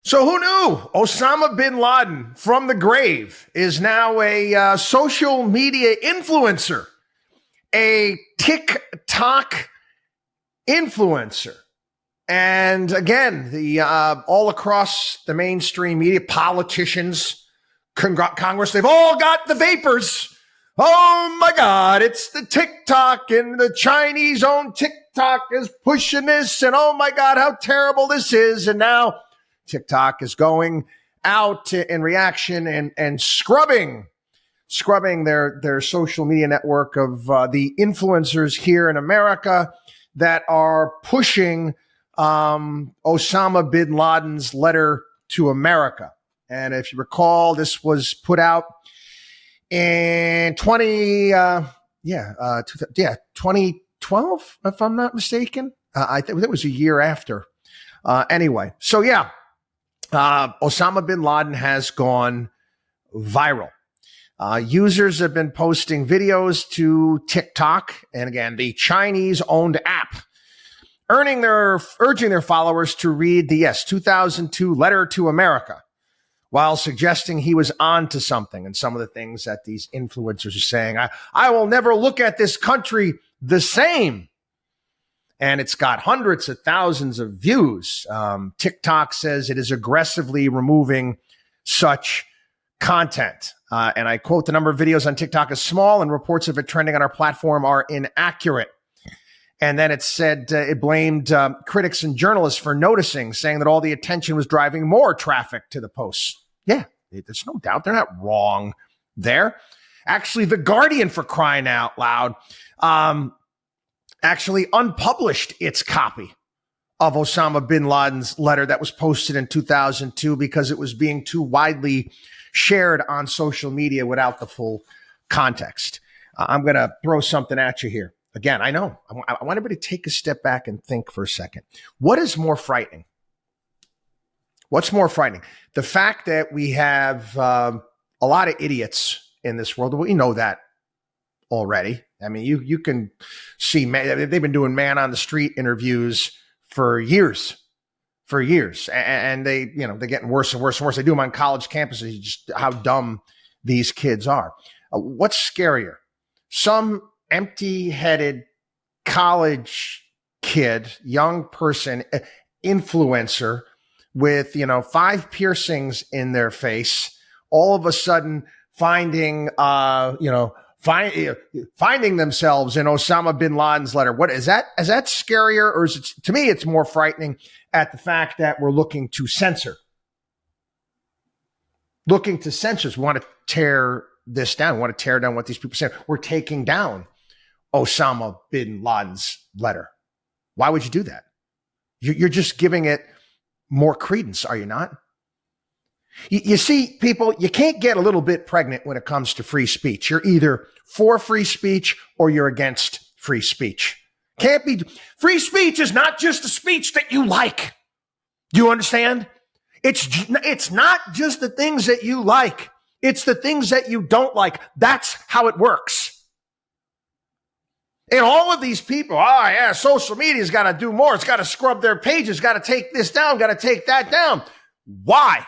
So who knew? Osama bin Laden from the grave is now a social media influencer, a TikTok influencer. And again, the all across the mainstream media, politicians, Congress, they've all got the vapors. Oh my God, it's the TikTok and the Chinese owned TikTok is pushing this. And oh my God, how terrible this is. And now TikTok is going out in reaction and scrubbing their social media network of the influencers here in America that are pushing Osama bin Laden's letter to America. And if you recall, this was put out in 2012, if I'm not mistaken. I think it was a year after. Anyway, so yeah. Osama bin Laden has gone viral. Users have been posting videos to TikTok, and again, the Chinese-owned app, urging their followers to read the 2002 letter to America, while suggesting he was on to something. And some of the things that these influencers are saying, I will never look at this country the same. And it's got hundreds of thousands of views. TikTok says it is aggressively removing such content. And I quote, the number of videos on TikTok is small and reports of it trending on our platform are inaccurate. And then it said it blamed critics and journalists for noticing, saying that all the attention was driving more traffic to the posts. Yeah, there's no doubt. They're not wrong there. Actually, The Guardian, for crying out loud, actually unpublished its copy of Osama bin Laden's letter that was posted in 2002 because it was being too widely shared on social media without the full context. I'm going to throw something at you here. Again, I know. I want everybody to take a step back and think for a second. What is more frightening? What's more frightening? The fact that we have a lot of idiots in this world. We know that already. I mean, you can see, they've been doing man on the street interviews for years, and they're getting worse and worse and worse. They do them on college campuses, just how dumb these kids are. What's scarier? Some empty-headed college kid, young person, influencer with, 5 piercings in their face, all of a sudden finding themselves in Osama bin Laden's letter. What is that? Is that scarier, or is it? To me, it's more frightening at the fact that we're looking to censor. We want to tear this down. We want to tear down what these people say. We're taking down Osama bin Laden's letter. Why would you do that? You're just giving it more credence, are you not? You see, people, you can't get a little bit pregnant when it comes to free speech. You're either for free speech or you're against free speech. Can't be. Free speech is not just a speech that you like. Do you understand? It's not just the things that you like. It's the things that you don't like. That's how it works. And all of these people, social media's got to do more. It's got to scrub their pages, got to take this down, got to take that down. Why?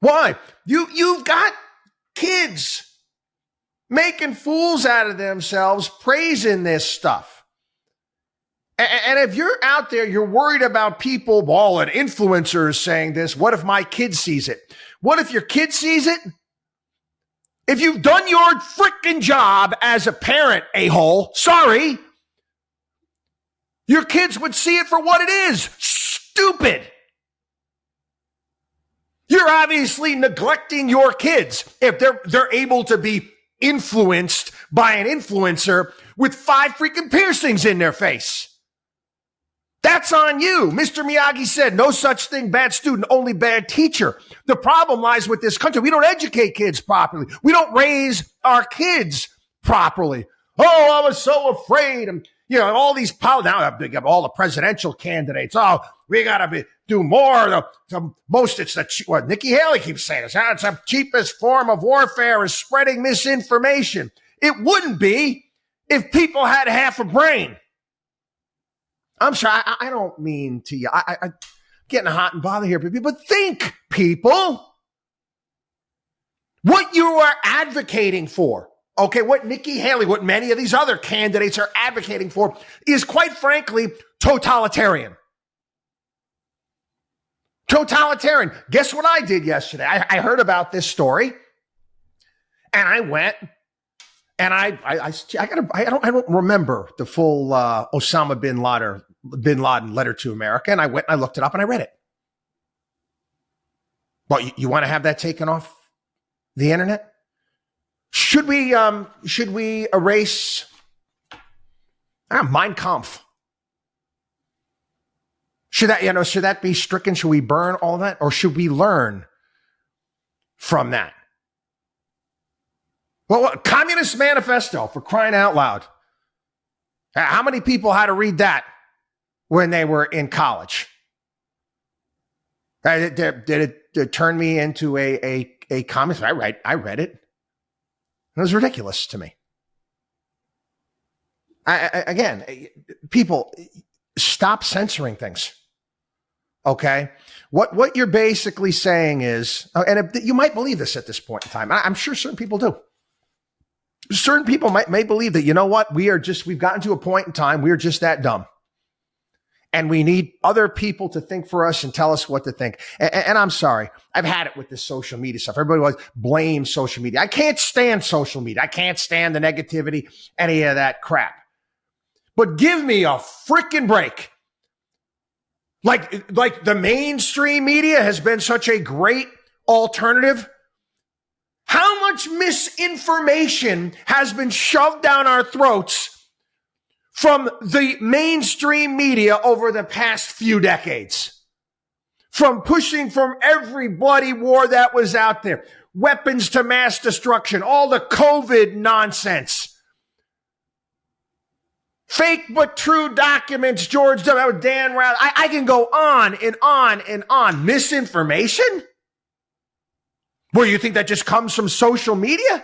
Why? You've got kids making fools out of themselves, praising this stuff. And if you're out there, you're worried about people, an influencer is saying this. What if my kid sees it? What if your kid sees it? If you've done your freaking job as a parent, a-hole, sorry, your kids would see it for what it is. Stupid. You're obviously neglecting your kids if they're able to be influenced by an influencer with 5 freaking piercings in their face. That's on you. Mr. Miyagi said, no such thing, bad student, only bad teacher. The problem lies with this country. We don't educate kids properly. We don't raise our kids properly. Oh, I was so afraid. And, all these, now all the presidential candidates. Oh, we got to do more. What Nikki Haley keeps saying is, it's the cheapest form of warfare is spreading misinformation. It wouldn't be if people had half a brain. I'm sorry, I don't mean to you. getting hot and bothered here, but think, people, what you are advocating for, okay, what Nikki Haley, what many of these other candidates are advocating for is, quite frankly, totalitarian. Totalitarian. Guess what I did yesterday? I heard about this story, and I went, and I don't remember the full Osama bin Laden letter to America, and I went and I looked it up and I read it. Well, you want to have that taken off the internet? Should we erase Mein Kampf? Should that be stricken? Should we burn all that, or should we learn from that? Well, Communist Manifesto, for crying out loud. How many people had to read that when they were in college? Did it turn me into a communist? I read it. It was ridiculous to me. Again, people, stop censoring things. Okay? What you're basically saying is, and you might believe this at this point in time. I'm sure certain people do. Certain people may believe that, you know what, we've gotten to a point in time, we're just that dumb. And we need other people to think for us and tell us what to think. And I'm sorry, I've had it with this social media stuff. Everybody always blames social media. I can't stand social media. I can't stand the negativity, any of that crap. But give me a freaking break. Like the mainstream media has been such a great alternative. How much misinformation has been shoved down our throats from the mainstream media over the past few decades? From pushing from every bloody war that was out there, weapons to mass destruction, all the COVID nonsense, fake but true documents, George W. Dan Rather. I can go on and on and on. Misinformation? Well, you think that just comes from social media?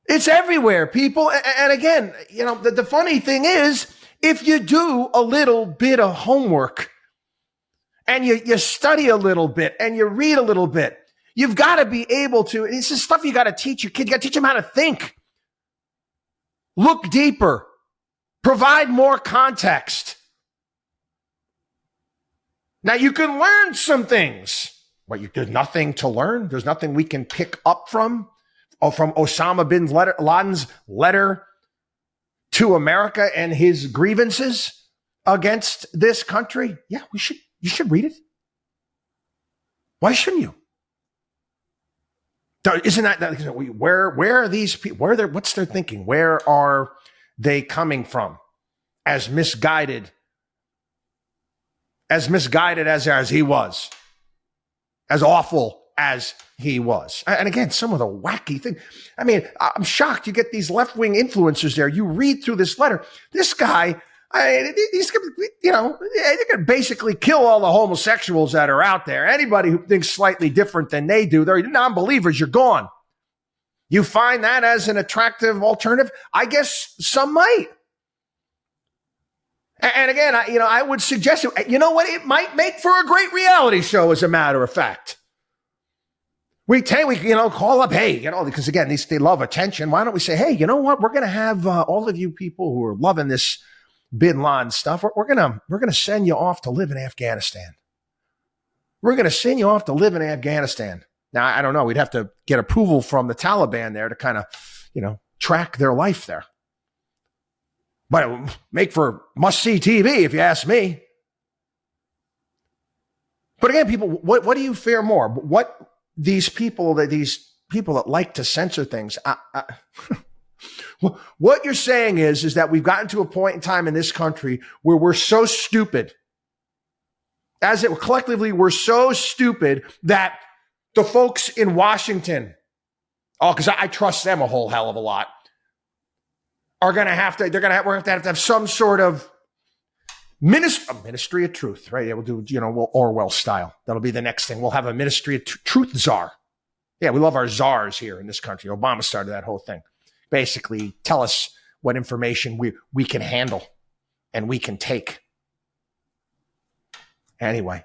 It's everywhere, people. And again, the funny thing is, if you do a little bit of homework and you study a little bit and you read a little bit, you've got to be able to, this is stuff you got to teach your kids. You got to teach them how to think. Look deeper. Provide more context. Now, you can learn some things. There's nothing to learn. There's nothing we can pick up from Osama bin Laden's letter to America and his grievances against this country. Yeah, you should read it. Why shouldn't you? Isn't that where are these people? What's their thinking? Where are they coming from? As misguided as he was, as awful as he was. And again, some of the wacky things. I mean, I'm shocked. You get these left-wing influencers there. You read through this letter. This guy, he's, they could basically kill all the homosexuals that are out there. Anybody who thinks slightly different than they do, they're non-believers. You're gone. You find that as an attractive alternative? I guess some might. And again, I would suggest, you know what? It might make for a great reality show, as a matter of fact. We call up, hey, because again, they love attention. Why don't we say, hey, you know what? We're going to have all of you people who are loving this bin Laden stuff. We're going to send you off to live in Afghanistan. We're going to send you off to live in Afghanistan. Now, I don't know. We'd have to get approval from the Taliban there to kind of, track their life there. But it would make for must-see TV, if you ask me. But again, people, what do you fear more? These people that like to censor things. What you're saying is that we've gotten to a point in time in this country where we're so stupid. Collectively, we're so stupid that the folks in Washington, because I trust them a whole hell of a lot, we're going to have to have some sort of ministry of truth, right? Yeah, we'll do, Orwell style. That'll be the next thing. We'll have a ministry of truth czar. Yeah, we love our czars here in this country. Obama started that whole thing. Basically, tell us what information we can handle and we can take. Anyway,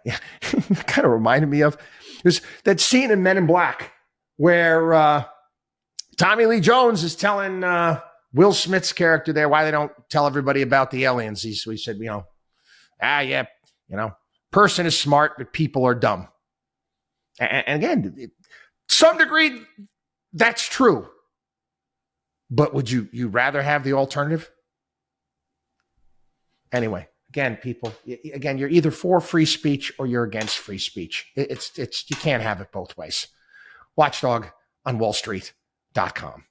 kind of reminded me of there's that scene in Men in Black where Tommy Lee Jones is telling Will Smith's character there why they don't tell everybody about the aliens. He said, person is smart, but people are dumb. And again, to some degree, that's true. But would you rather have the alternative? Anyway, again, people, you're either for free speech or you're against free speech. It's you can't have it both ways. WatchDog on WallStreet.com.